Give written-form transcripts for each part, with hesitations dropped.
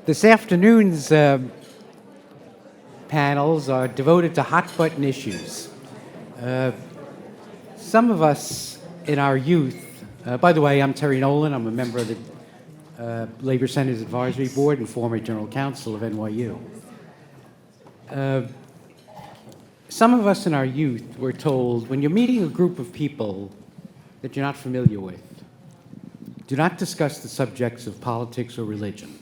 This afternoon's panels are devoted to hot-button issues. Some of us in our youth, by the way, I'm Terry Nolan. I'm a member of the Labor Centers Advisory Board and former General Counsel of NYU. Some of us in our youth were told, when you're meeting a group of people that you're not familiar with, do not discuss the subjects of politics or religion.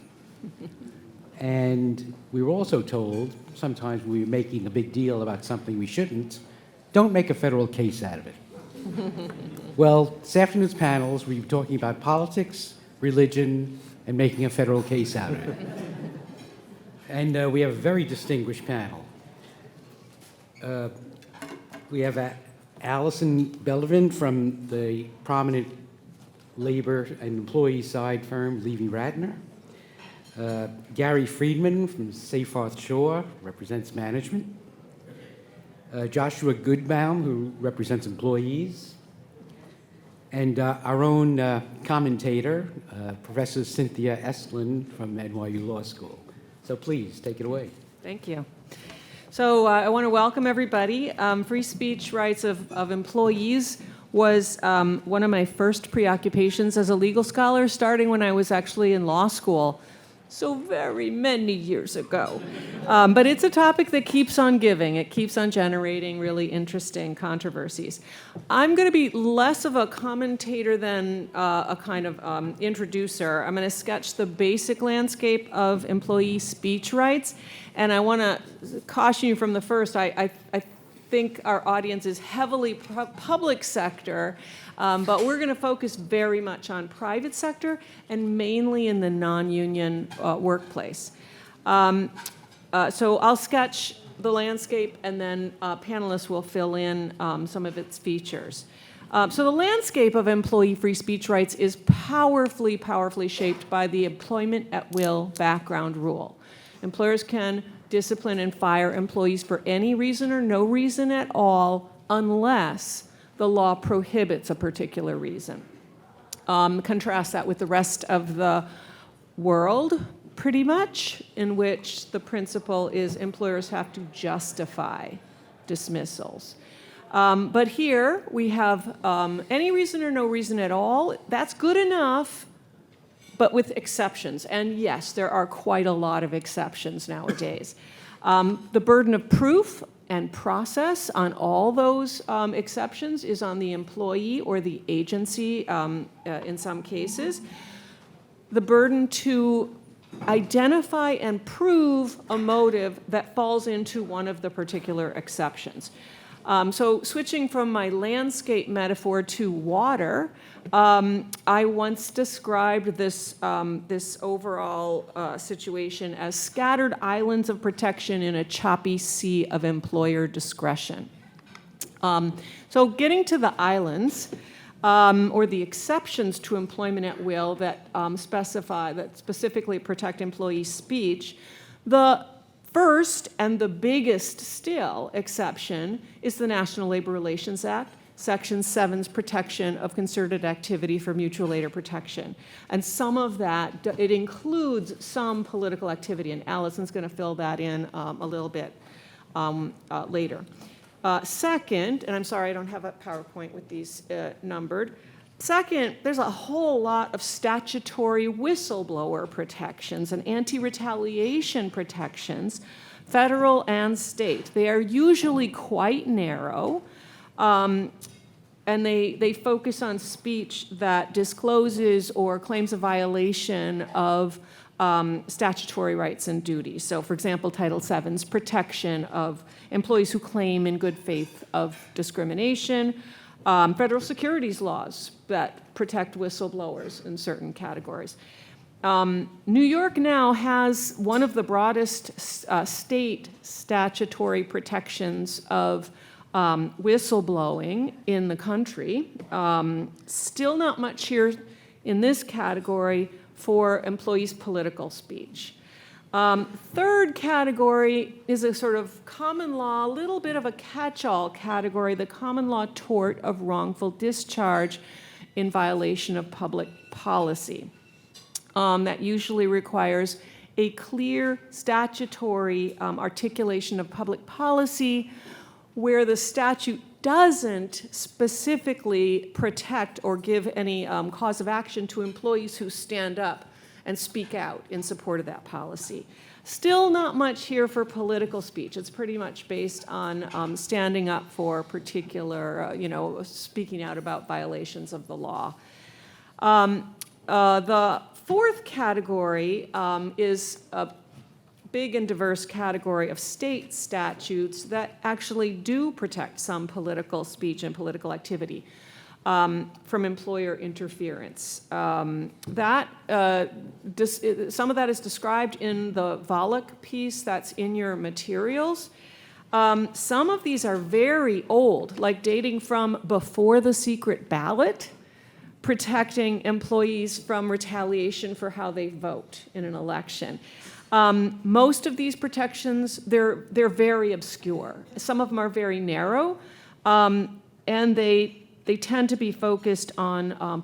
And we were also told, sometimes we were making a big deal about something we shouldn't, don't make a federal case out of it. Well, this afternoon's panels, we're talking about politics, religion, and making a federal case out of it. And we have a very distinguished panel. We have Allison Belvin from the prominent labor and employee side firm Levy-Ratner. Gary Friedman from Seyfarth Shaw, represents management. Joshua Goodbaum, who represents employees. And our own commentator, Professor Cynthia Estlin from NYU Law School. So please, take it away. Thank you. So I want to welcome everybody. Free speech rights of employees was one of my first preoccupations as a legal scholar, starting when I was actually in law school, so very many years ago. But it's a topic that keeps on giving. It keeps on generating really interesting controversies. I'm going to be less of a commentator than a kind of introducer. I'm going to sketch the basic landscape of employee speech rights. And I want to caution you from the first, I think our audience is heavily public sector, but we're going to focus very much on private sector and mainly in the non-union workplace. So I'll sketch the landscape and then panelists will fill in some of its features. So the landscape of employee free speech rights is powerfully shaped by the employment at will background rule. Employers can discipline and fire employees for any reason or no reason at all unless the law prohibits a particular reason. Contrast that with the rest of the world, pretty much, in which the principle is employers have to justify dismissals. But here we have any reason or no reason at all. That's good enough, but with exceptions. And yes, there are quite a lot of exceptions nowadays. The burden of proof and process on all those exceptions is on the employee or the agency in some cases. The burden to identify and prove a motive that falls into one of the particular exceptions. So switching from my landscape metaphor to water, I once described this, this overall situation as scattered islands of protection in a choppy sea of employer discretion. So getting to the islands, or the exceptions to employment at will that specifically protect employee speech, the first and the biggest still exception is the National Labor Relations Act, Section 7's protection of concerted activity for mutual aid or protection. And some of that, it includes some political activity, and Allison's going to fill that in a little bit later. Second, and I'm sorry I don't have a PowerPoint with these numbered. Second, there's a whole lot of statutory whistleblower protections and anti-retaliation protections, federal and state. They are usually quite narrow, and they focus on speech that discloses or claims a violation of statutory rights and duties. So, for example, Title VII's protection of employees who claim in good faith of discrimination, federal securities laws that protect whistleblowers in certain categories. New York now has one of the broadest state statutory protections of whistleblowing in the country. Still not much here in this category for employees' political speech. Third category is a sort of common law, a little bit of a catch-all category, the common law tort of wrongful discharge in violation of public policy. That usually requires a clear statutory articulation of public policy where the statute doesn't specifically protect or give any cause of action to employees who stand up and speak out in support of that policy. Still not much here for political speech. It's pretty much based on standing up for particular, speaking out about violations of the law. The fourth category is a big and diverse category of state statutes that actually do protect some political speech and political activity from employer interference. Some of that is described in the Volokh piece that's in your materials. Some of these are very old, like dating from before the secret ballot, protecting employees from retaliation for how they vote in an election. Most of these protections, they're very obscure. Some of them are very narrow, and they tend to be focused on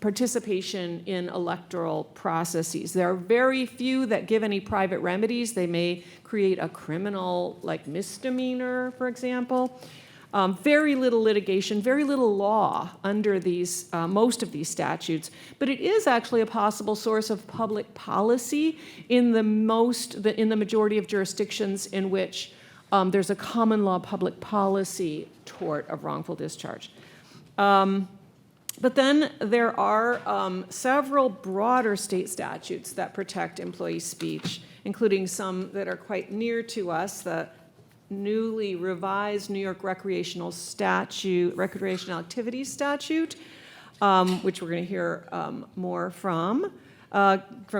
participation in electoral processes. There are very few that give any private remedies. They may create a criminal, like misdemeanor, for example. Very little litigation, very little law under these, most of these statutes, but it is actually a possible source of public policy in the majority of jurisdictions in which there's a common law public policy tort of wrongful discharge. But then there are several broader state statutes that protect employee speech, including some that are quite near to us, the newly revised New York recreational activities statute, which we're going to hear more from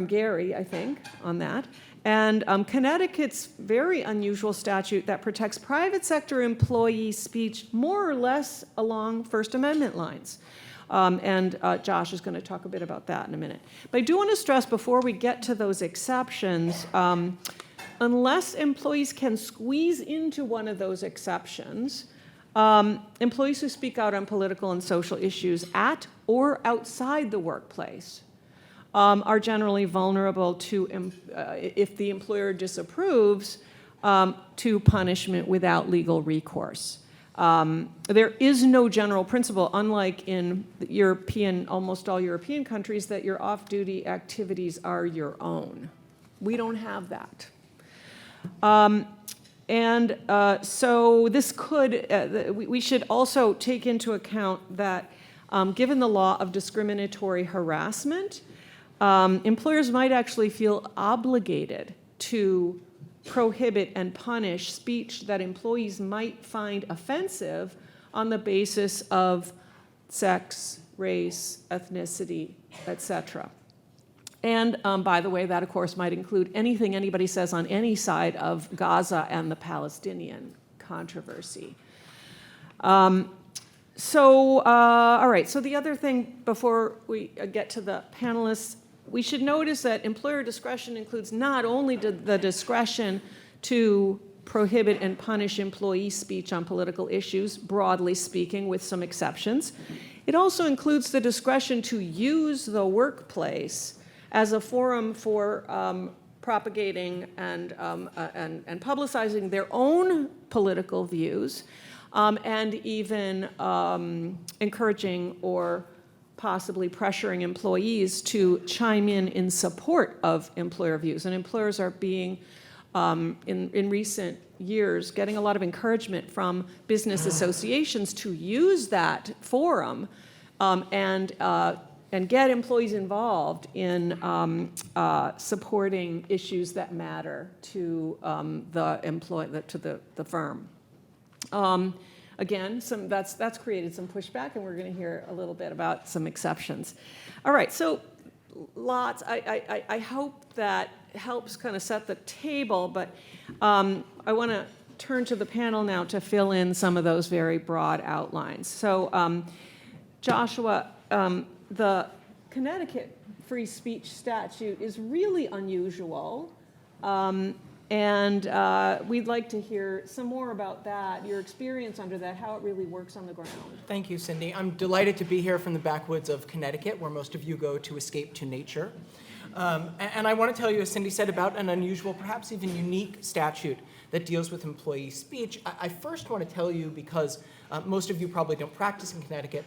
Gary, I think, on that. And Connecticut's very unusual statute that protects private sector employee speech more or less along First Amendment lines. And Josh is going to talk a bit about that in a minute. But I do want to stress before we get to those exceptions, unless employees can squeeze into one of those exceptions, employees who speak out on political and social issues at or outside the workplace are generally vulnerable to, if the employer disapproves, to punishment without legal recourse. There is no general principle, unlike in almost all European countries, that your off-duty activities are your own. We don't have that. So this we should also take into account that given the law of discriminatory harassment, employers might actually feel obligated to prohibit and punish speech that employees might find offensive on the basis of sex, race, ethnicity, etc. And by the way, that of course might include anything anybody says on any side of Gaza and the Palestinian controversy. All right, so the other thing before we get to the panelists, we should notice that employer discretion includes not only the discretion to prohibit and punish employee speech on political issues, broadly speaking, with some exceptions. It also includes the discretion to use the workplace as a forum for propagating and publicizing their own political views, and even encouraging or possibly pressuring employees to chime in support of employer views. And employers are being, in recent years, getting a lot of encouragement from business associations to use that forum and get employees involved in supporting issues that matter to the firm. Again, that's created some pushback, and we're going to hear a little bit about some exceptions. All right, so lots. I hope that helps kind of set the table, but I want to turn to the panel now to fill in some of those very broad outlines. So, Joshua, the Connecticut free speech statute is really unusual. And we'd like to hear some more about that, your experience under that, how it really works on the ground. Thank you, Cindy. I'm delighted to be here from the backwoods of Connecticut, where most of you go to escape to nature. And I want to tell you, as Cindy said, about an unusual, perhaps even unique statute that deals with employee speech. I first want to tell you, because most of you probably don't practice in Connecticut,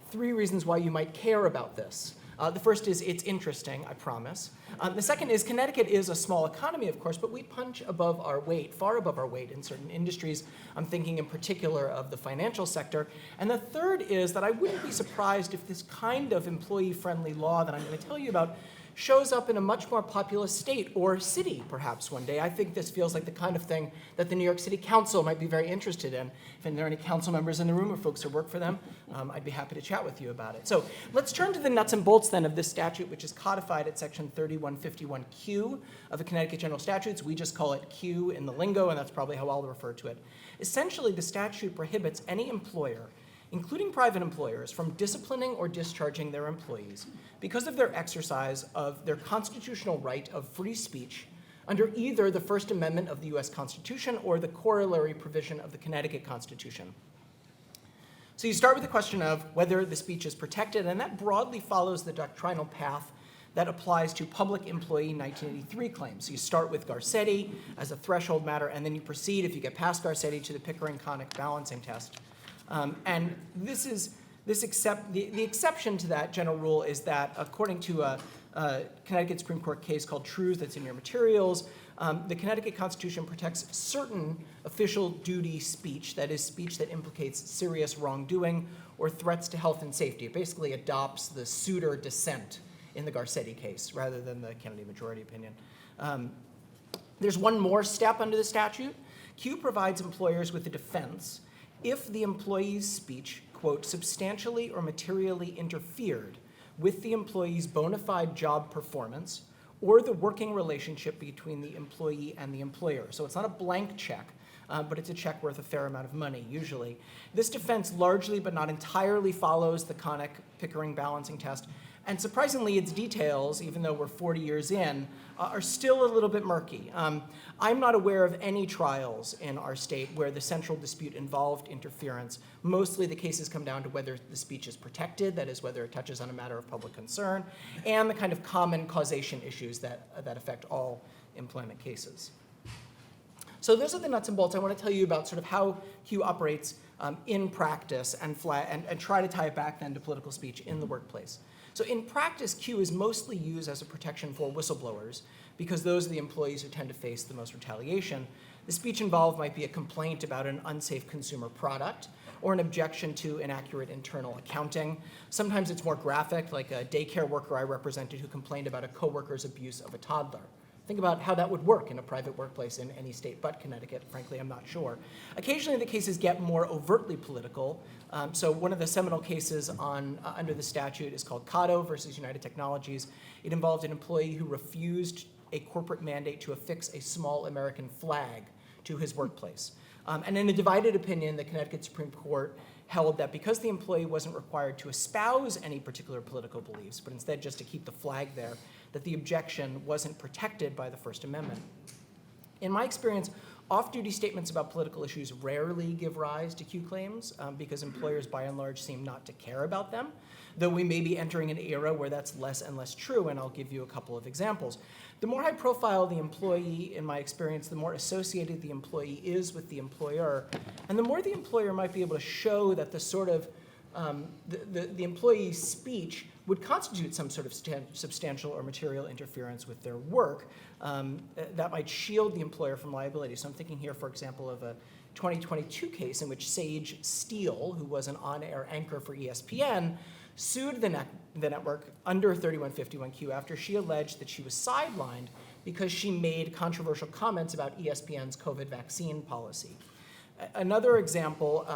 3 reasons why you might care about this. The first is it's interesting, I promise. The second is Connecticut is a small economy, of course, but we punch above our weight, far above our weight in certain industries. I'm thinking in particular of the financial sector. And the third is that I wouldn't be surprised if this kind of employee-friendly law that I'm going to tell you about shows up in a much more populous state or city, perhaps one day. I think this feels like the kind of thing that the New York City Council might be very interested in. If there are any council members in the room or folks who work for them, I'd be happy to chat with you about it. So let's turn to the nuts and bolts then of this statute, which is codified at section 3151Q of the Connecticut General Statutes. We just call it Q in the lingo, and that's probably how I'll refer to it. Essentially, the statute prohibits any employer, including private employers, from disciplining or discharging their employees because of their exercise of their constitutional right of free speech under either the First Amendment of the U.S. Constitution or the corollary provision of the Connecticut Constitution. So you start with the question of whether the speech is protected, and that broadly follows the doctrinal path that applies to public employee 1983 claims. So you start with Garcetti as a threshold matter, and then you proceed, if you get past Garcetti, to the Pickering-Connick balancing test. And the exception to that general rule is that, according to a Connecticut Supreme Court case called Trues that's in your materials, the Connecticut Constitution protects certain official duty speech, that is, speech that implicates serious wrongdoing or threats to health and safety. It basically adopts the Souter dissent in the Garcetti case rather than the Kennedy majority opinion. There's one more step under the statute. Q provides employers with a defense if the employee's speech, quote, substantially or materially interfered with the employee's bona fide job performance or the working relationship between the employee and the employer. So it's not a blank check, but it's a check worth a fair amount of money, usually. This defense largely, but not entirely, follows the Connick-Pickering balancing test. And surprisingly, its details, even though we're 40 years in, are still a little bit murky. I'm not aware of any trials in our state where the central dispute involved interference. Mostly the cases come down to whether the speech is protected, that is, whether it touches on a matter of public concern, and the kind of common causation issues that affect all employment cases. So those are the nuts and bolts. I want to tell you about sort of how Q operates in practice and try to tie it back then to political speech in the workplace. So in practice, Q is mostly used as a protection for whistleblowers because those are the employees who tend to face the most retaliation. The speech involved might be a complaint about an unsafe consumer product or an objection to inaccurate internal accounting. Sometimes it's more graphic, like a daycare worker I represented who complained about a coworker's abuse of a toddler. Think about how that would work in a private workplace in any state but Connecticut. Frankly, I'm not sure. Occasionally, the cases get more overtly political. So one of the seminal cases under the statute is called Cotto versus United Technologies. It involved an employee who refused a corporate mandate to affix a small American flag to his workplace. And in a divided opinion, the Connecticut Supreme Court held that because the employee wasn't required to espouse any particular political beliefs, but instead just to keep the flag there, that the objection wasn't protected by the First Amendment. In my experience, off-duty statements about political issues rarely give rise to Q claims because employers by and large seem not to care about them, though we may be entering an era where that's less and less true, and I'll give you a couple of examples. The more high profile the employee, in my experience, the more associated the employee is with the employer, and the more the employer might be able to show that the sort of the employee's speech would constitute some sort of substantial or material interference with their work that might shield the employer from liability. So I'm thinking here, for example, of a 2022 case in which Sage Steele, who was an on-air anchor for ESPN, sued the network under 3151Q after she alleged that she was sidelined because she made controversial comments about ESPN's COVID vaccine policy. Another example,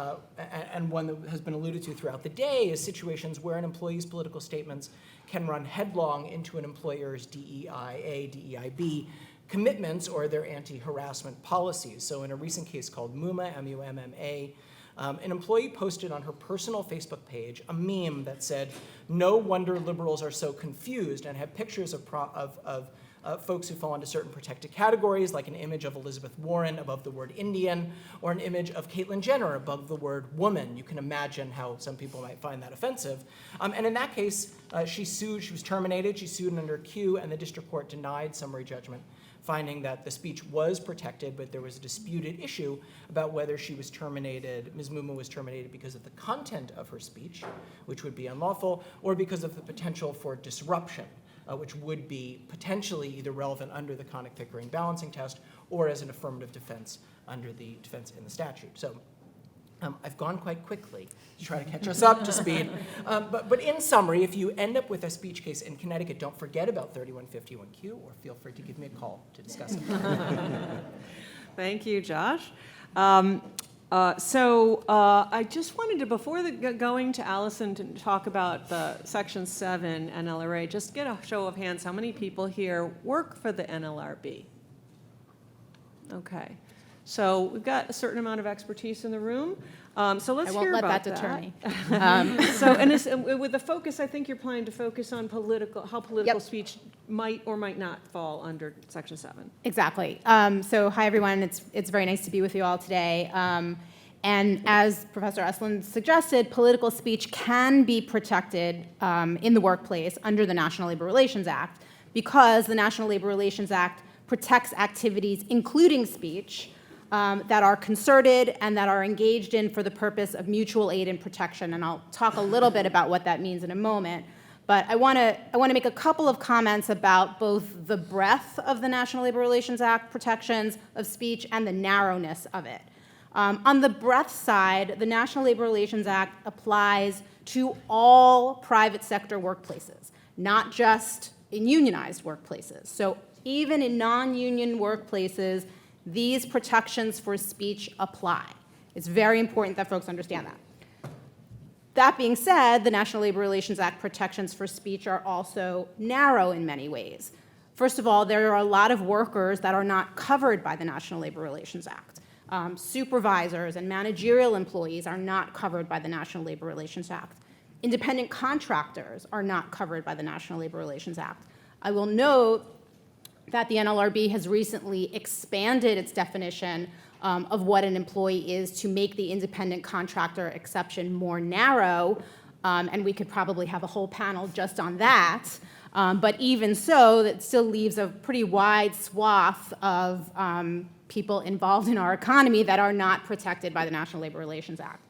and one that has been alluded to throughout the day, is situations where an employee's political statements can run headlong into an employer's DEIA, DEIB commitments or their anti-harassment policies. So in a recent case called MUMMA, M-U-M-M-A, an employee posted on her personal Facebook page a meme that said, "No wonder liberals are so confused," and had pictures of folks who fall into certain protected categories, like an image of Elizabeth Warren above the word Indian, or an image of Caitlyn Jenner above the word woman. You can imagine how some people might find that offensive. And in that case, she was terminated, she sued under Q, and the district court denied summary judgment, finding that the speech was protected, but there was a disputed issue about whether she was terminated, Ms. Mumma was terminated because of the content of her speech, which would be unlawful, or because of the potential for disruption, which would be potentially either relevant under the Connick-Pickering balancing test or as an affirmative defense under the defense in the statute. So I've gone quite quickly to try to catch us up to speed. But in summary, if you end up with a speech case in Connecticut, don't forget about 3151Q, or feel free to give me a call to discuss it. Thank you, Josh. I just wanted to, before going to Allison to talk about the Section 7 NLRA, just get a show of hands. How many people here work for the NLRB? Okay. So we've got a certain amount of expertise in the room. So let's hear about that. I won't let that deter me. And with the focus, I think you're planning to focus on how political speech might or might not fall under Section 7. Exactly. So hi, everyone. It's very nice to be with you all today. And as Professor Estlund suggested, political speech can be protected in the workplace under the National Labor Relations Act because the National Labor Relations Act protects activities, including speech, that are concerted and that are engaged in for the purpose of mutual aid and protection. And I'll talk a little bit about what that means in a moment. But I want to make a couple of comments about both the breadth of the National Labor Relations Act protections of speech and the narrowness of it. On the breadth side, the National Labor Relations Act applies to all private sector workplaces, not just in unionized workplaces. So even in non-union workplaces, these protections for speech apply. It's very important that folks understand that. That being said, the National Labor Relations Act protections for speech are also narrow in many ways. First of all, there are a lot of workers that are not covered by the National Labor Relations Act. Supervisors and managerial employees are not covered by the National Labor Relations Act. Independent contractors are not covered by the National Labor Relations Act. I will note that the NLRB has recently expanded its definition of what an employee is to make the independent contractor exception more narrow, and we could probably have a whole panel just on that. But even so, that still leaves a pretty wide swath of people involved in our economy that are not protected by the National Labor Relations Act.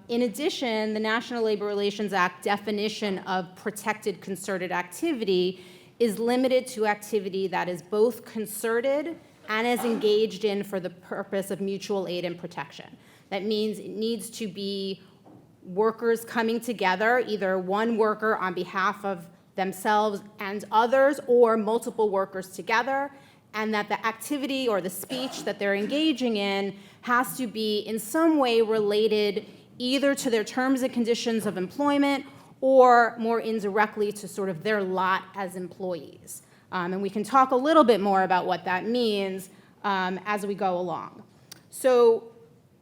In addition, the National Labor Relations Act definition of protected concerted activity is limited to activity that is both concerted and is engaged in for the purpose of mutual aid and protection. That means it needs to be workers coming together, either one worker on behalf of themselves and others, or multiple workers together, and that the activity or the speech that they're engaging in has to be in some way related either to their terms and conditions of employment or more indirectly to sort of their lot as employees. And we can talk a little bit more about what that means as we go along. So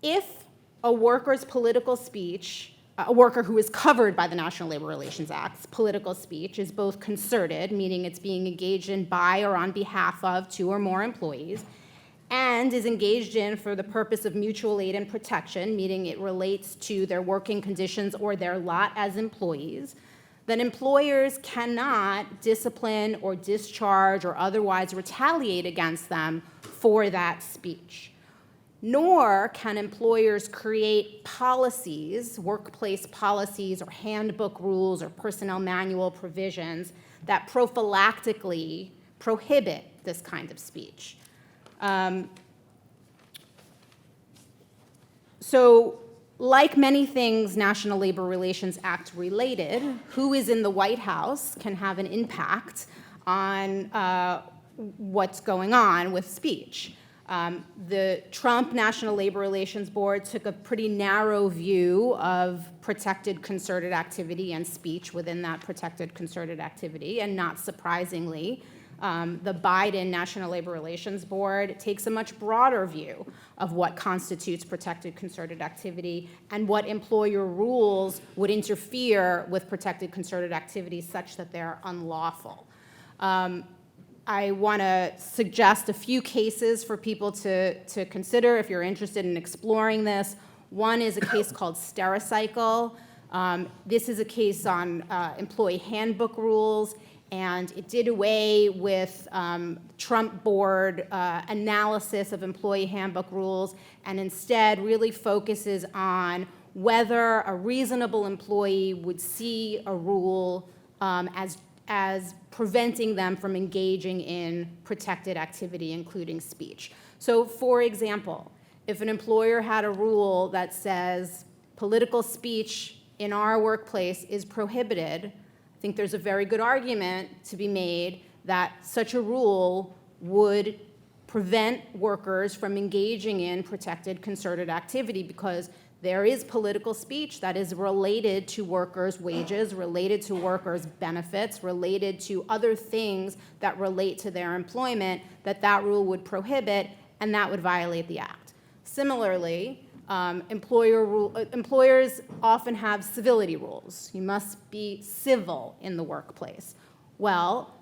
if a worker's political speech, a worker who is covered by the National Labor Relations Act's political speech is both concerted, meaning it's being engaged in by or on behalf of two or more employees, and is engaged in for the purpose of mutual aid and protection, meaning it relates to their working conditions or their lot as employees, then employers cannot discipline or discharge or otherwise retaliate against them for that speech. Nor can employers create policies, workplace policies or handbook rules or personnel manual provisions that prophylactically prohibit this kind of speech. So, like many things National Labor Relations Act related, who is in the White House can have an impact on what's going on with speech. The Trump National Labor Relations Board took a pretty narrow view of protected concerted activity and speech within that protected concerted activity, and not surprisingly, the Biden National Labor Relations Board takes a much broader view of what constitutes protected concerted activity and what employer rules would interfere with protected concerted activity such that they're unlawful. I want to suggest a few cases for people to consider if you're interested in exploring this. One is a case called Stericycle. This is a case on employee handbook rules, and it did away with Trump board analysis of employee handbook rules, and instead really focuses on whether a reasonable employee would see a rule as preventing them from engaging in protected activity, including speech. So, for example, if an employer had a rule that says political speech in our workplace is prohibited, I think there's a very good argument to be made that such a rule would prevent workers from engaging in protected concerted activity, because there is political speech that is related to workers' wages, related to workers' benefits, related to other things that relate to their employment that rule would prohibit, and that would violate the act. Similarly, employers often have civility rules. You must be civil in the workplace. Well,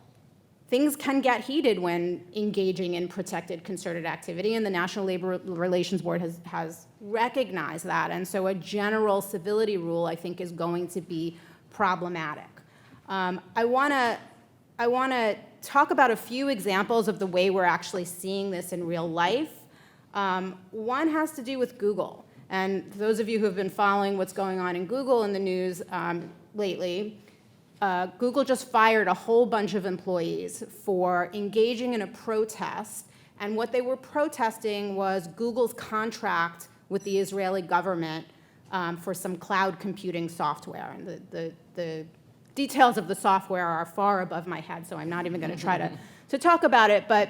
things can get heated when engaging in protected concerted activity, and the National Labor Relations Board has recognized that. And so a general civility rule, I think, is going to be problematic. I want to talk about a few examples of the way we're actually seeing this in real life. One has to do with Google. And those of you who have been following what's going on in Google in the news lately, Google just fired a whole bunch of employees for engaging in a protest, and what they were protesting was Google's contract with the Israeli government for some cloud computing software. And the details of the software are far above my head, so I'm not even going to try to talk about it, but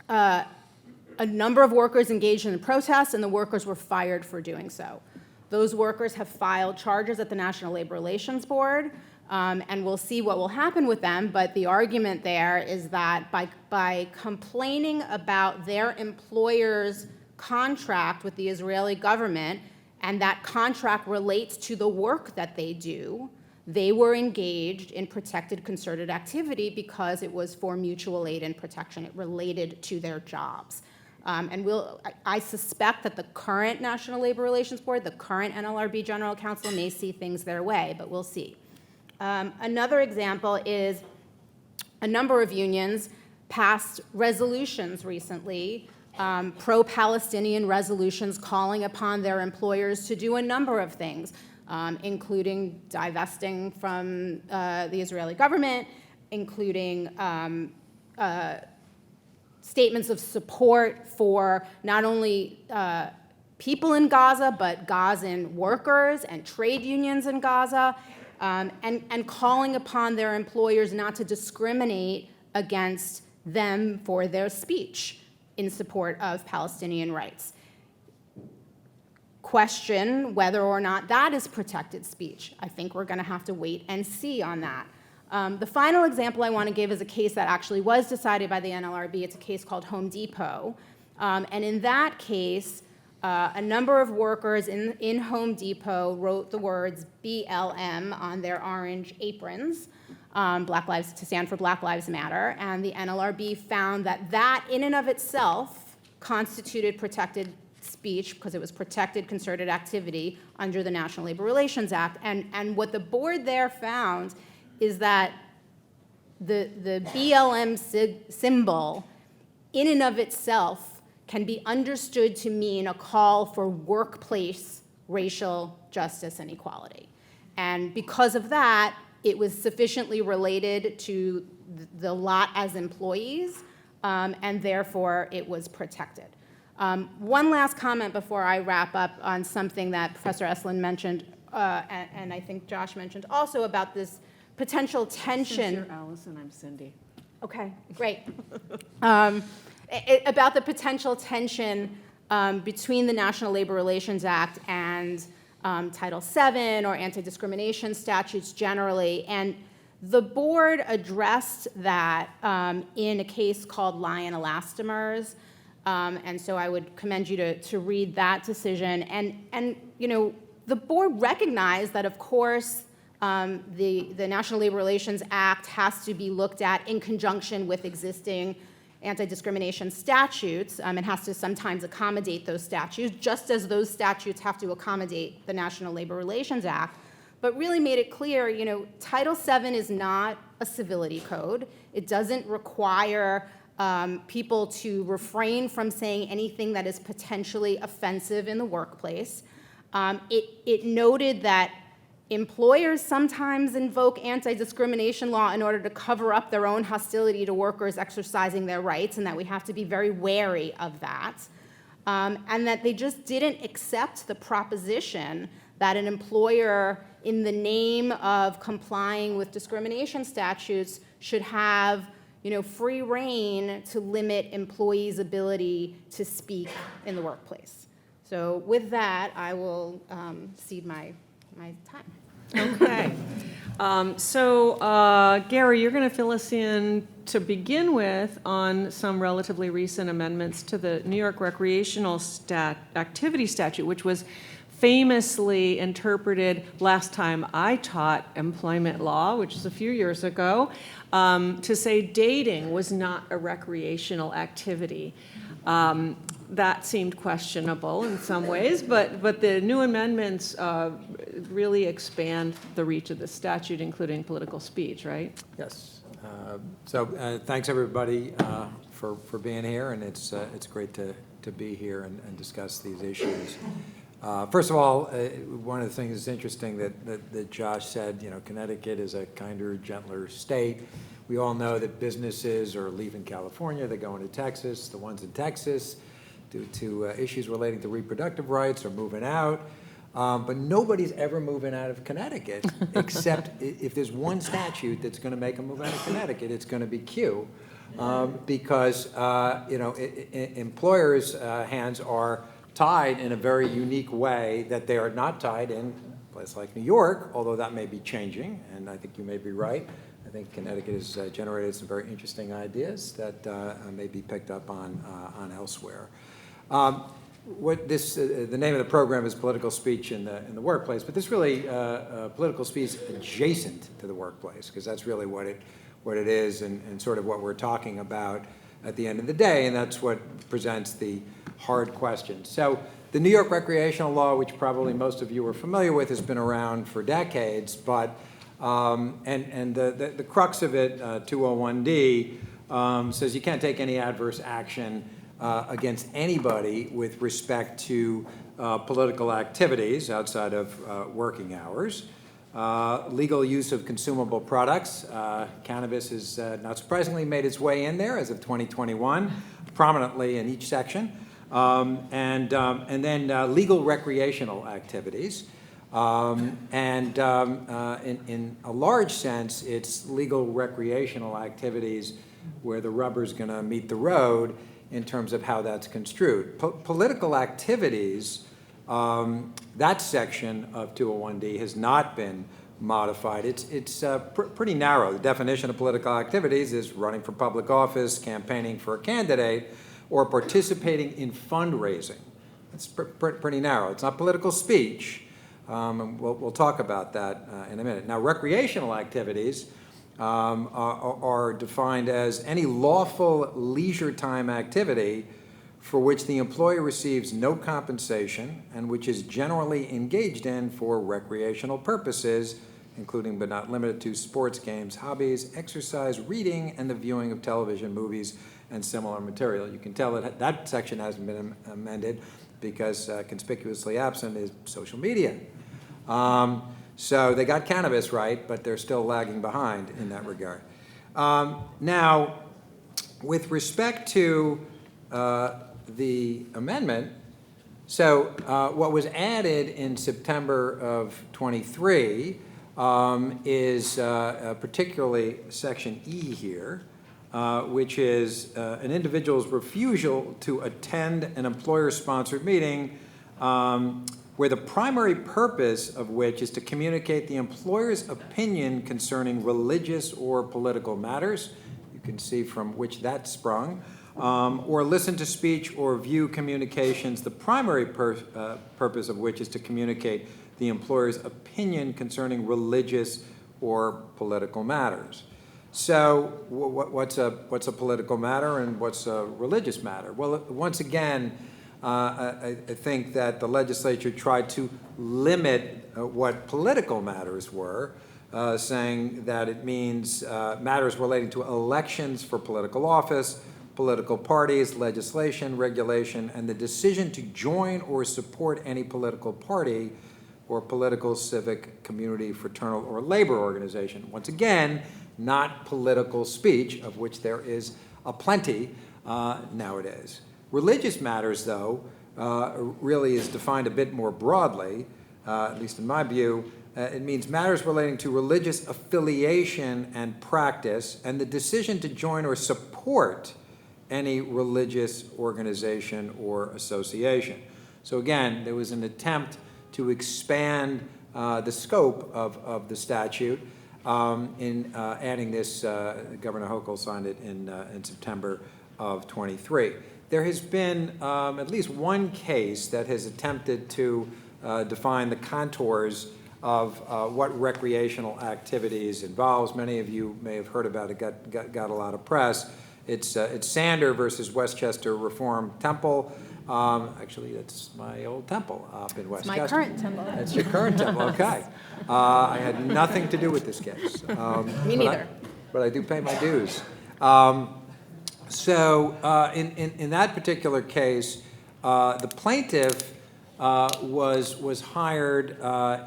a number of workers engaged in the protest, and the workers were fired for doing so. Those workers have filed charges at the National Labor Relations Board, and we'll see what will happen with them, but the argument there is that by complaining about their employer's contract with the Israeli government, and that contract relates to the work that they do, they were engaged in protected concerted activity because it was for mutual aid and protection. It related to their jobs. And I suspect that the current National Labor Relations Board, the current NLRB General Counsel, may see things their way, but we'll see. Another example is a number of unions passed resolutions recently, pro-Palestinian resolutions calling upon their employers to do a number of things, including divesting from the Israeli government, including statements of support for not only people in Gaza, but Gazan workers and trade unions in Gaza, and calling upon their employers not to discriminate against them for their speech in support of Palestinian rights. Question whether or not that is protected speech. I think we're going to have to wait and see on that. The final example I want to give is a case that actually was decided by the NLRB. It's a case called Home Depot. And in that case, a number of workers in Home Depot wrote the words BLM on their orange aprons, to stand for Black Lives Matter. And the NLRB found that in and of itself constituted protected speech because it was protected concerted activity under the National Labor Relations Act. And what the board there found is that the BLM symbol in and of itself can be understood to mean a call for workplace racial justice and equality. And because of that, it was sufficiently related to the lot as employees, and therefore it was protected. One last comment before I wrap up on something that Professor Estlund mentioned, and I think Josh mentioned also about this potential tension. Since you're Allison, I'm Cindy. Okay, great. About the potential tension between the National Labor Relations Act and Title VII or anti-discrimination statutes generally. And the board addressed that in a case called Lyon Elastomers. And so I would commend you to read that decision. And you know, the board recognized that, of course, The National Labor Relations Act has to be looked at in conjunction with existing anti-discrimination statutes. It has to sometimes accommodate those statutes, just as those statutes have to accommodate the National Labor Relations Act. But really made it clear, Title VII is not a civility code. It doesn't require people to refrain from saying anything that is potentially offensive in the workplace. It noted that employers sometimes invoke anti-discrimination law in order to cover up their own hostility to workers exercising their rights, and that we have to be very wary of that. And that they just didn't accept the proposition that an employer, in the name of complying with discrimination statutes, should have free rein to limit employees' ability to speak in the workplace. So with that, I will cede my time. Okay. Gary, you're going to fill us in to begin with on some relatively recent amendments to the New York Recreational Activity Statute, which was famously interpreted last time I taught employment law, which is a few years ago, to say dating was not a recreational activity. That seemed questionable in some ways, but the new amendments really expand the reach of the statute, including political speech, right? Yes. Thanks everybody for being here, and it's great to be here and discuss these issues. First of all, one of the things that's interesting that Josh said, Connecticut is a kinder, gentler state. We all know that businesses are leaving California, they're going to Texas. The ones in Texas, due to issues relating to reproductive rights, are moving out. But nobody's ever moving out of Connecticut, except if there's one statute that's going to make them move out of Connecticut, it's going to be Q. Because employers' hands are tied in a very unique way that they are not tied in a place like New York, although that may be changing, and I think you may be right. I think Connecticut has generated some very interesting ideas that may be picked up on elsewhere. The name of the program is Political Speech in the Workplace, but this really political speech adjacent to the workplace, because that's really what it is, and sort of what we're talking about at the end of the day, and that's what presents the hard questions. So the New York recreational law, which probably most of you are familiar with, has been around for decades, but the crux of it, 201D, says you can't take any adverse action against anybody with respect to political activities outside of working hours. Legal use of consumable products. Cannabis has not surprisingly made its way in there as of 2021, prominently in each section. And then legal recreational activities. In a large sense, it's legal recreational activities where the rubber's going to meet the road in terms of how that's construed. Political activities, that section of 201D has not been modified. It's pretty narrow. The definition of political activities is running for public office, campaigning for a candidate, or participating in fundraising. It's pretty narrow. It's not political speech. And we'll talk about that in a minute. Now, recreational activities are defined as any lawful leisure time activity for which the employer receives no compensation and which is generally engaged in for recreational purposes, including but not limited to sports, games, hobbies, exercise, reading, and the viewing of television, movies, and similar material. You can tell that that section hasn't been amended because conspicuously absent is social media. So they got cannabis right, but they're still lagging behind in that regard. Now, with respect to the amendment, so what was added in September of 23 is particularly Section E here, which is an individual's refusal to attend an employer-sponsored meeting where the primary purpose of which is to communicate the employer's opinion concerning religious or political matters. You can see from which that sprung. Or listen to speech or view communications, the primary purpose of which is to communicate the employer's opinion concerning religious or political matters. So what's a political matter and what's a religious matter? Well, once again, I think that the legislature tried to limit what political matters were, saying that it means matters relating to elections for political office, political parties, legislation, regulation, and the decision to join or support any political party or political, civic, community, fraternal, or labor organization. Once again, not political speech, of which there is aplenty nowadays. Religious matters, though, really is defined a bit more broadly, at least in my view. It means matters relating to religious affiliation and practice, and the decision to join or support any religious organization or association. So again, there was an attempt to expand the scope of the statute in adding this. Governor Hochul signed it in September of '23. There has been at least one case that has attempted to define the contours of what recreational activities involves. Many of you may have heard about it, got a lot of press. It's Sander versus Westchester Reformed Temple. Actually, that's my old temple up in Westchester. My current temple. That's your current temple, okay. I had nothing to do with this case. Me neither. But I do pay my dues. In that particular case, the plaintiff was hired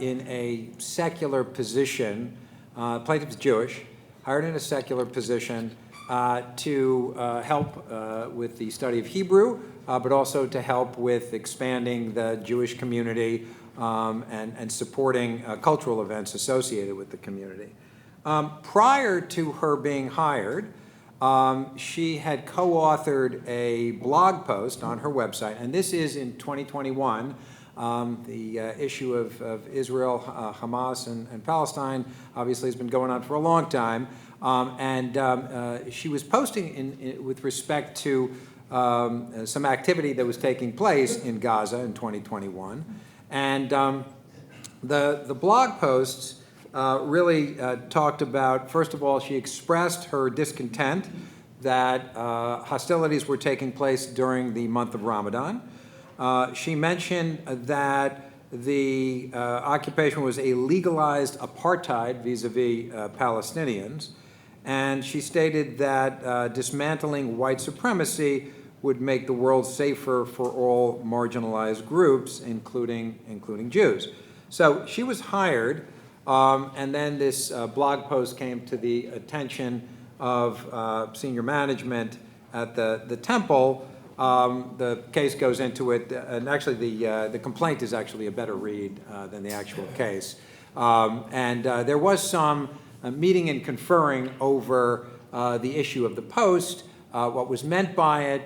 in a secular position. Plaintiff's Jewish, hired in a secular position to help with the study of Hebrew, but also to help with expanding the Jewish community and supporting cultural events associated with the community. Prior to her being hired, she had co-authored a blog post on her website, and this is in 2021. The issue of Israel, Hamas, and Palestine obviously has been going on for a long time. She was posting with respect to some activity that was taking place in Gaza in 2021. And the blog posts really talked about, first of all, she expressed her discontent that hostilities were taking place during the month of Ramadan. She mentioned that the occupation was a legalized apartheid vis-a-vis Palestinians. And she stated that dismantling white supremacy would make the world safer for all marginalized groups, including Jews. So she was hired, and then this blog post came to the attention of senior management at the temple. The case goes into it, and actually the complaint is actually a better read than the actual case. There was some meeting and conferring over the issue of the post, what was meant by it,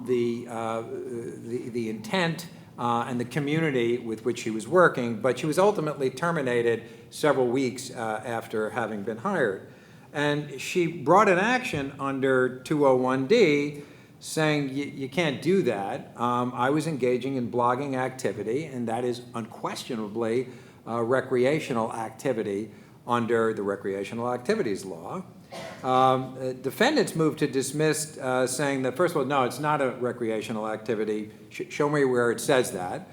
the intent, and the community with which she was working, but she was ultimately terminated several weeks after having been hired. And she brought an action under 201D saying, you can't do that. I was engaging in blogging activity, and that is unquestionably recreational activity under the Recreational Activities Law. Defendants moved to dismiss, saying that, first of all, no, it's not a recreational activity. Show me where it says that.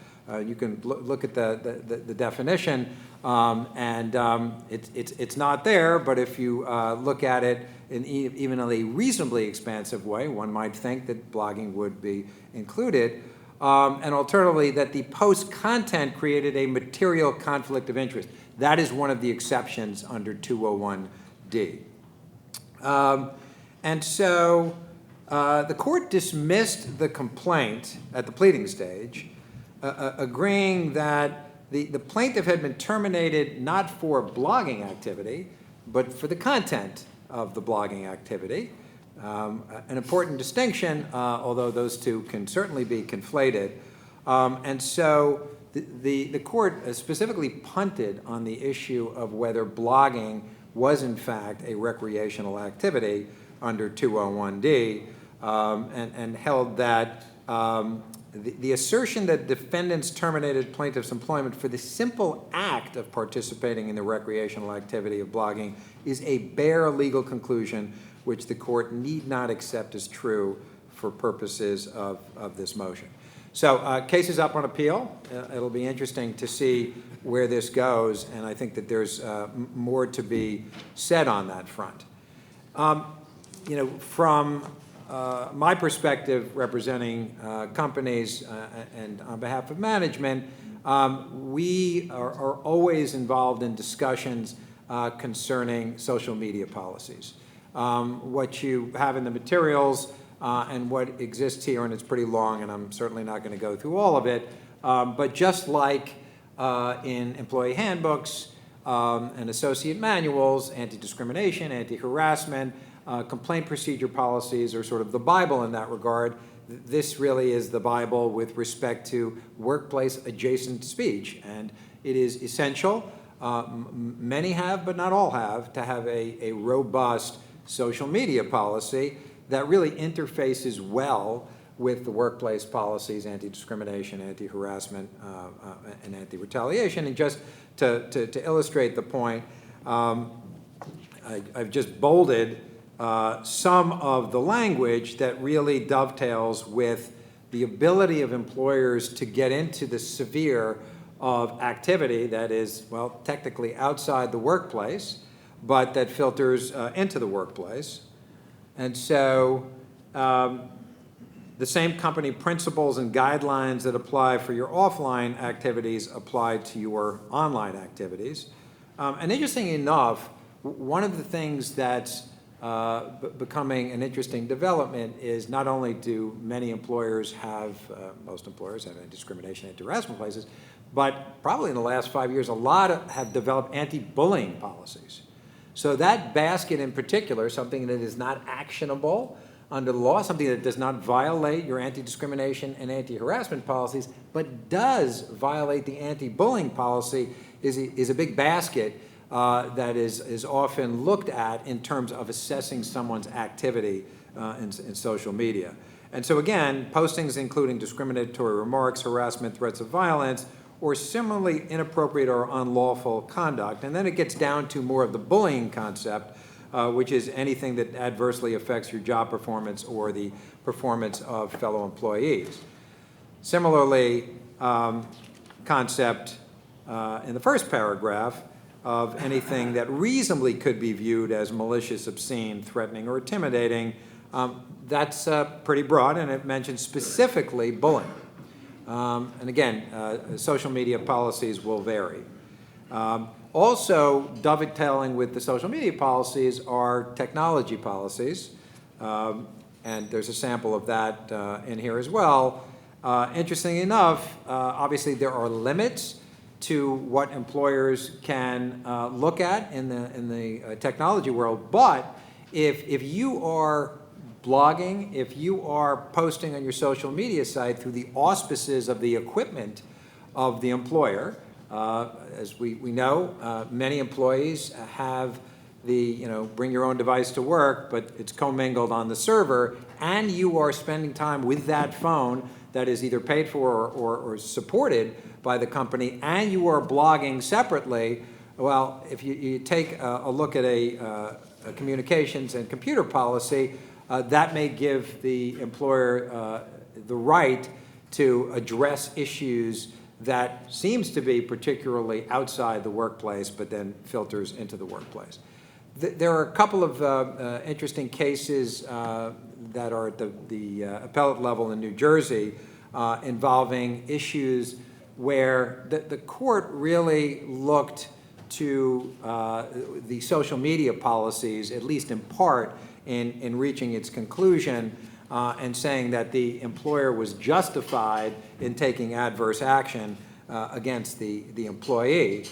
You can look at the definition, and it's not there, but if you look at it in even a reasonably expansive way, one might think that blogging would be included. And alternatively, that the post content created a material conflict of interest. That is one of the exceptions under 201D. And so the court dismissed the complaint at the pleading stage, agreeing that the plaintiff had been terminated not for blogging activity, but for the content of the blogging activity. An important distinction, although those two can certainly be conflated. And so the court specifically punted on the issue of whether blogging was in fact a recreational activity under 201D, and held that The assertion that defendants terminated plaintiffs' employment for the simple act of participating in the recreational activity of blogging is a bare legal conclusion which the court need not accept as true for purposes of this motion. So case is up on appeal. It'll be interesting to see where this goes, and I think that there's more to be said on that front. From my perspective, representing companies and on behalf of management, we are always involved in discussions concerning social media policies. What you have in the materials and what exists here, and it's pretty long, and I'm certainly not going to go through all of it, but just like in employee handbooks and associate manuals, anti-discrimination, anti-harassment, complaint procedure policies are sort of the Bible in that regard. This really is the Bible with respect to workplace adjacent speech, and it is essential, many have, but not all have, to have a robust social media policy that really interfaces well with the workplace policies, anti-discrimination, anti-harassment, and anti-retaliation. And just to illustrate the point, I've just bolded some of the language that really dovetails with the ability of employers to get into the sphere of activity that is, well, technically outside the workplace, but that filters into the workplace. And so the same company principles and guidelines that apply for your offline activities apply to your online activities. And interestingly enough, one of the things that's becoming an interesting development is not only do many employers have, most employers have anti-discrimination, anti-harassment policies, but probably in the last 5 years, a lot have developed anti-bullying policies. So that basket in particular, something that is not actionable under the law, something that does not violate your anti-discrimination and anti-harassment policies, but does violate the anti-bullying policy, is a big basket that is often looked at in terms of assessing someone's activity in social media. And so again, postings including discriminatory remarks, harassment, threats of violence, or similarly inappropriate or unlawful conduct. And then it gets down to more of the bullying concept, which is anything that adversely affects your job performance or the performance of fellow employees. Similarly, concept in the first paragraph of anything that reasonably could be viewed as malicious, obscene, threatening, or intimidating, that's pretty broad, and it mentions specifically bullying. And again, social media policies will vary. Also, dovetailing with the social media policies are technology policies, and there's a sample of that in here as well. Interestingly enough, obviously there are limits to what employers can look at in the technology world, but if you are blogging, if you are posting on your social media site through the auspices of the equipment of the employer, as we know, many employees have the, bring your own device to work, but it's commingled on the server, and you are spending time with that phone that is either paid for or supported by the company, and you are blogging separately. Well, if you take a look at a communications and computer policy, that may give the employer the right to address issues that seems to be particularly outside the workplace, but then filters into the workplace. There are a couple of interesting cases that are at the appellate level in New Jersey involving issues where the court really looked to the social media policies, at least in part, in reaching its conclusion and saying that the employer was justified in taking adverse action against the employee.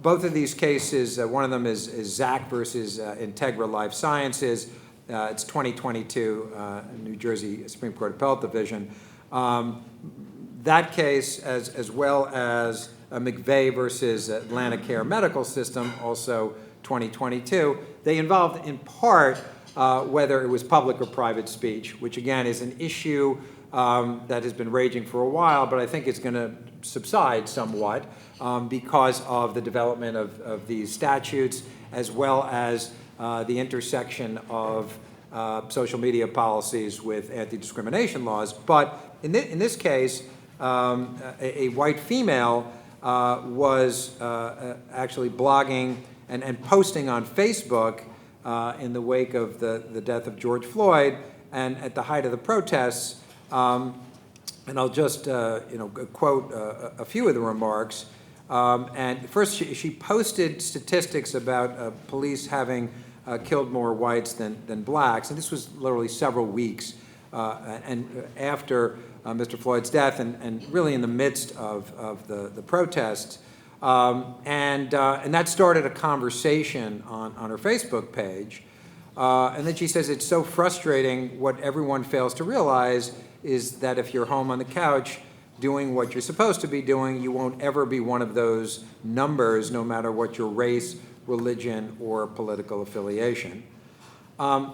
Both of these cases, one of them is Zach versus Integra Life Sciences. It's 2022, New Jersey Supreme Court Appellate Division. That case, as well as McVeigh versus Atlanta Care Medical System, also 2022, they involved in part whether it was public or private speech, which again is an issue that has been raging for a while, but I think it's going to subside somewhat because of the development of these statutes, as well as the intersection of social media policies with anti-discrimination laws. But in this case, a white female was actually blogging and posting on Facebook in the wake of the death of George Floyd and at the height of the protests. And I'll just quote a few of the remarks. And first, she posted statistics about police having killed more whites than blacks, and this was literally several weeks and after Mr. Floyd's death, and really in the midst of the protests. And that started a conversation on her Facebook page. And then she says, it's so frustrating. What everyone fails to realize is that if you're home on the couch doing what you're supposed to be doing, you won't ever be one of those numbers, no matter what your race, religion, or political affiliation.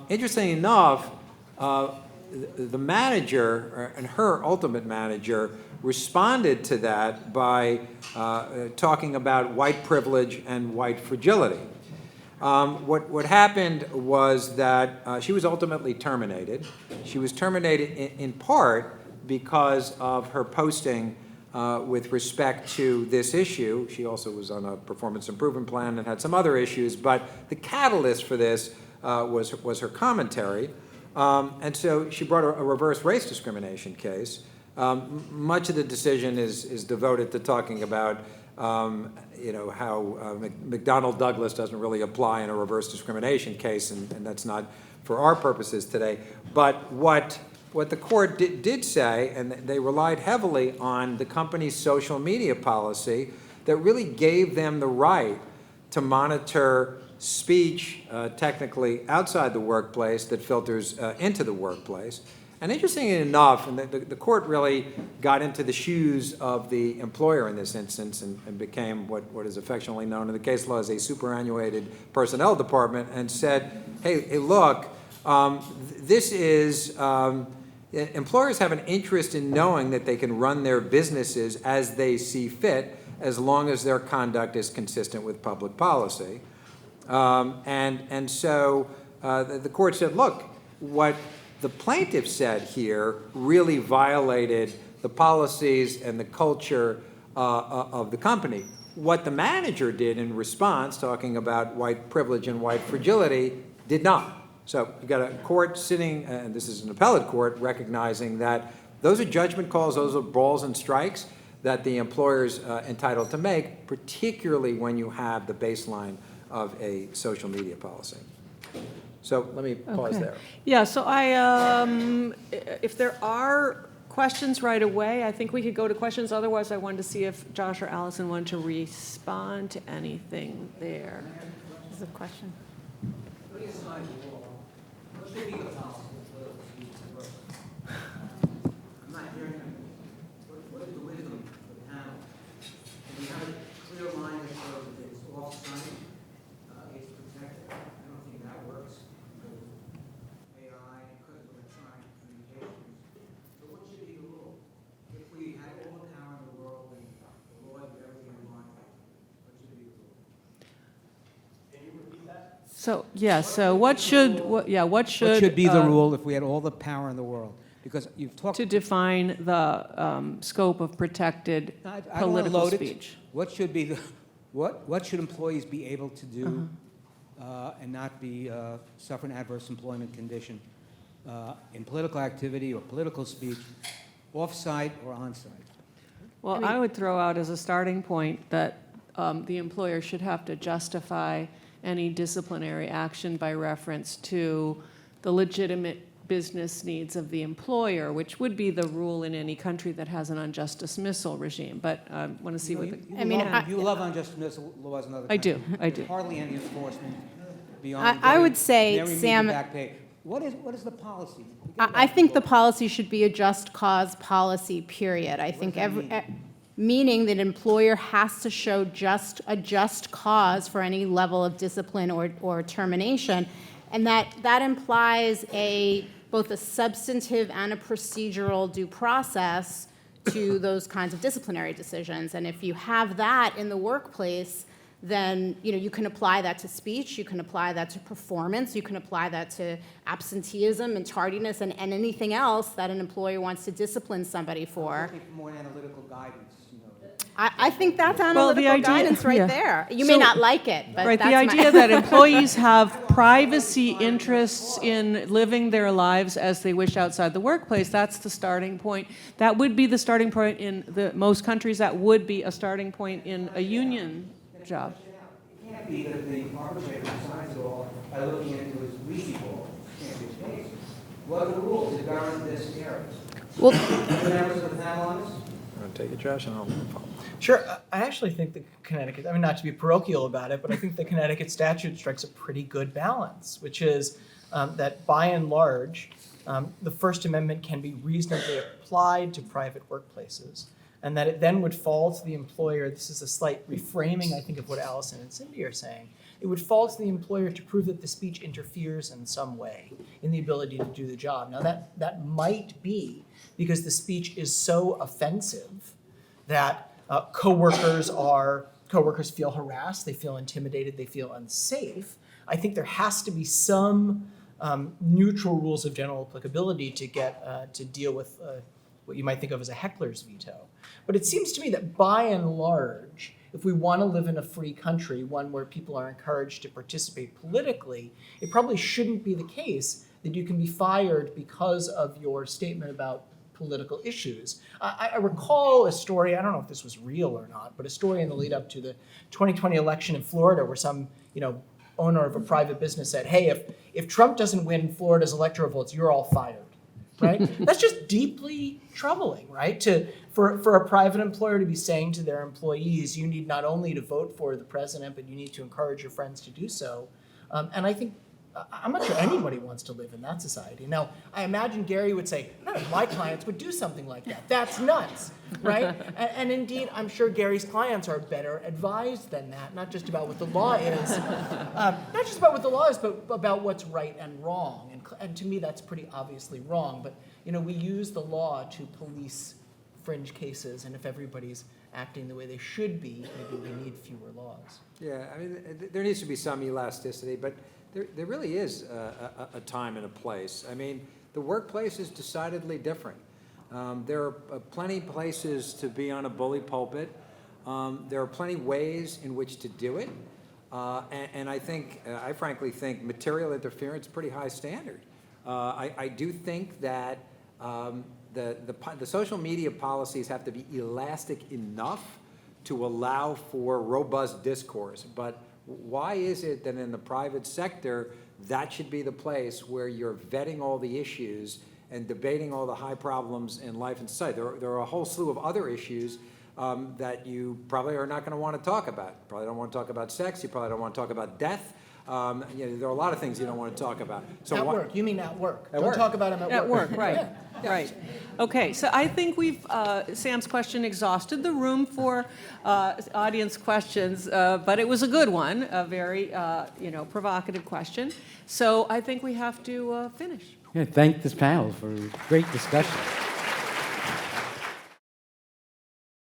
Interesting enough, the manager and her ultimate manager responded to that by talking about white privilege and white fragility. What happened was that she was ultimately terminated. She was terminated in part because of her posting with respect to this issue. She also was on a performance improvement plan and had some other issues, but the catalyst for this was her commentary. And so she brought a reverse race discrimination case. Much of the decision is devoted to talking about how McDonnell Douglas doesn't really apply in a reverse discrimination case, and that's not for our purposes today. But what the court did say, and they relied heavily on the company's social media policy that really gave them the right to monitor speech technically outside the workplace that filters into the workplace. And interestingly enough, and the court really got into the shoes of the employer in this instance and became what is affectionately known in the case law as a superannuated personnel department, and said, hey look, this is, employers have an interest in knowing that they can run their businesses as they see fit, as long as their conduct is consistent with public policy. And so the court said, look, what the plaintiff said here really violated the policies and the culture of the company. What the manager did in response, talking about white privilege and white fragility, did not. So you've got a court sitting, and this is an appellate court, recognizing that those are judgment calls, those are balls and strikes that the employer's entitled to make, particularly when you have the baseline of a social media policy. So let me pause there. Yeah, so if there are questions right away, I think we could go to questions. Otherwise, I wanted to see if Josh or Allison wanted to respond to anything there. This is a question. I'm not hearing what is the wisdom of the panel? Can we have a clear line that shows that it's off-site, it's protected? I don't think that works because of AI, because of electronic communications. So what should be the rule? If we had all the power in the world and the law did everything we wanted, what should be the rule? Can you repeat that? So, yeah, so what should What should be the uh, rule if we had all the power in the world? Because you've talked. to define the scope of protected I don't wanna political load it. speech? What should be the, what should employees be able to do and not be suffer an adverse employment condition in political activity or political speech, off-site or on-site? Well, I would throw out as a starting point that the employer should have to justify any disciplinary action by reference to the legitimate business needs of the employer, which would be the rule in any country that has an unjust dismissal regime. But I want to see what the... You love unjust dismissal laws in other I do, countries. I do. Hardly any enforcement beyond. I would say, Mary meet Sam- the back pay. What is the policy? I think the policy should be a just cause policy, period. I think meaning that employer has to show a just cause for any level of discipline or termination. And that implies both a substantive and a procedural due process to those kinds of disciplinary decisions. And if you have that in the workplace, then you can apply that to speech, you can apply that to performance, you can apply that to absenteeism and tardiness and anything else that an employer wants to discipline somebody for. Looking for more analytical guidance, I think that's Well, the analytical idea- guidance right yeah. there. You may So- not like it, but Right, that's the my- idea that employees have privacy interests in living their lives as they wish outside the workplace, that's the starting point. That would be the starting point in most countries. That would be a starting point in a union job. It can't be that the arbitrator decides it all by looking into his Ouija board. It can't be the case. What are the rules that govern this area? Well, Any members of the panel on this? Take it, Josh, and I'll follow. Sure, I actually think the Connecticut, I mean, not to be parochial about it, but I think the Connecticut statute strikes a pretty good balance, which is that by and large, the First Amendment can be reasonably applied to private workplaces, and that it then would fall to the employer, this is a slight reframing, I think, of what Allison and Cindy are saying, it would fall to the employer to prove that the speech interferes in some way in the ability to do the job. Now, that might be because the speech is so offensive that coworkers feel harassed, they feel intimidated, they feel unsafe. I think there has to be some neutral rules of general applicability to get to deal with what you might think of as a heckler's veto. But it seems to me that by and large, if we want to live in a free country, one where people are encouraged to participate politically, it probably shouldn't be the case that you can be fired because of your statement about political issues. I recall a story, I don't know if this was real or not, but a story in the lead up to the 2020 election in Florida where some, owner of a private business said, hey, if Trump doesn't win Florida's electoral votes, you're all fired, right? That's just deeply troubling, right? For a private employer to be saying to their employees, you need not only to vote for the president, but you need to encourage your friends to do so. And I think I'm not sure anybody wants to live in that society. Now, I imagine Gary would say, none of my clients would do something like that. That's nuts, right? And indeed, I'm sure Gary's clients are better advised than that, not just about what the law is, but about what's right and wrong. And to me, that's pretty obviously wrong. But, we use the law to police fringe cases, and if everybody's acting the way they should be, maybe we need fewer laws. Yeah, I mean, there needs to be some elasticity, but there really is a time and a place. I mean, the workplace is decidedly different. There are plenty of places to be on a bully pulpit. There are plenty of ways in which to do it. And I frankly think material interference is a pretty high standard. I do think that the social media policies have to be elastic enough to allow for robust discourse. But why is it that in the private sector, that should be the place where you're vetting all the issues and debating all the high problems in life and society? There are a whole slew of other issues that you probably are not going to want to talk about. You probably don't want to talk about sex. You probably don't want to talk about death. There are a lot of things you don't want to talk about. So At work, you mean at work. At Don't work. talk about them At work, right, Yeah. right. Okay, so I think we've, Sam's question exhausted the room for audience questions, but it was a good one, a very, provocative question. So I think we have to finish. Yeah, thank this panel for a great discussion.